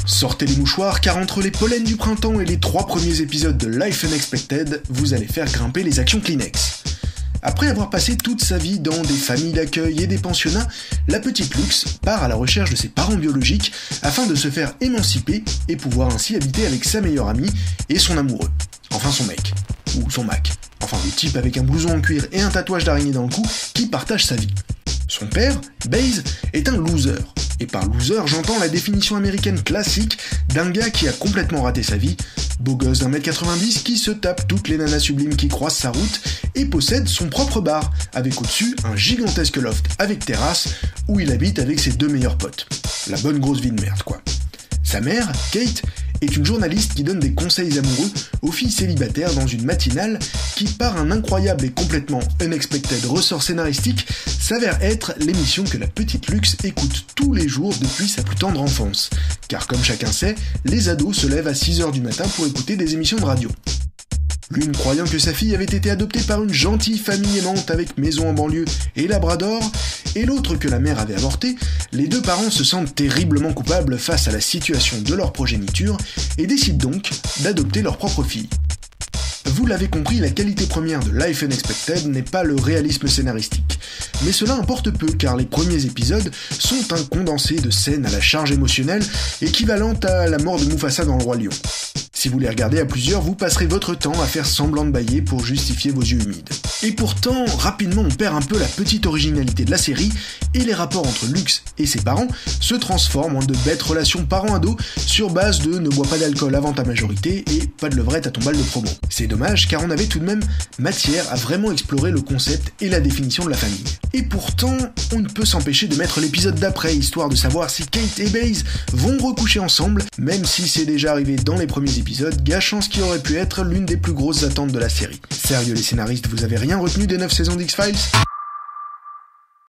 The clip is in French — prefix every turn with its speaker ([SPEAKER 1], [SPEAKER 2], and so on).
[SPEAKER 1] Sortez les mouchoirs car entre les pollens du printemps et les 3 premiers épisodes de Life Unexpected, vous allez faire grimper les actions Kleenex. Après avoir passé toute sa vie dans des familles d'accueil et des pensionnats, la petite Lux part à la recherche de ses parents biologiques afin de se faire émanciper et pouvoir ainsi habiter avec sa meilleure amie et son amoureux. Enfin son mec. Ou son Mac. Enfin le type avec un blouson en cuir et un tatouage d'araignée dans le cou qui partage sa vie. Son père, Baze, est un loser. Et par loser, j'entends la définition américaine classique d'un gars qui a complètement raté sa vie, beau gosse d'1m90 qui se tape toutes les nanas sublimes qui croisent sa route et possède son propre bar, avec au-dessus un gigantesque loft avec terrasse où il habite avec ses 2 meilleurs potes. La bonne grosse vie de merde, quoi. Sa mère, Kate, est une journaliste qui donne des conseils amoureux aux filles célibataires dans une matinale qui, par un incroyable et complètement unexpected ressort scénaristique, s'avère être l'émission que la petite Lux écoute tous les jours depuis sa plus tendre enfance. Car comme chacun sait, les ados se lèvent à 6h du matin pour écouter des émissions de radio. L'une croyant que sa fille avait été adoptée par une gentille famille aimante avec maison en banlieue et labrador, et l'autre que la mère avait avorté, les 2 parents se sentent terriblement coupables face à la situation de leur progéniture et décident donc d'adopter leur propre fille. Vous l'avez compris, la qualité première de Life Unexpected n'est pas le réalisme scénaristique. Mais cela importe peu car les premiers épisodes sont un condensé de scènes à la charge émotionnelle équivalente à la mort de Mufasa dans Le Roi Lion. Si vous les regardez à plusieurs, vous passerez votre temps à faire semblant de bâiller pour justifier vos yeux humides. Et pourtant, rapidement on perd un peu la petite originalité de la série, et les rapports entre Lux et ses parents se transforment en de bêtes relations parents-ados sur base de ne bois pas d'alcool avant ta majorité et pas de levrette à ton bal de promo. C'est dommage car on avait tout de même matière à vraiment explorer le concept et la définition de la famille. Et pourtant, on ne peut s'empêcher de mettre l'épisode d'après, histoire de savoir si Kate et Baze vont recoucher ensemble, même si c'est déjà arrivé dans les premiers épisodes, gâchant ce qui aurait pu être l'une des plus grosses attentes de la série. Sérieux les scénaristes, vous avez rien retenu des 9 saisons d'X-Files ?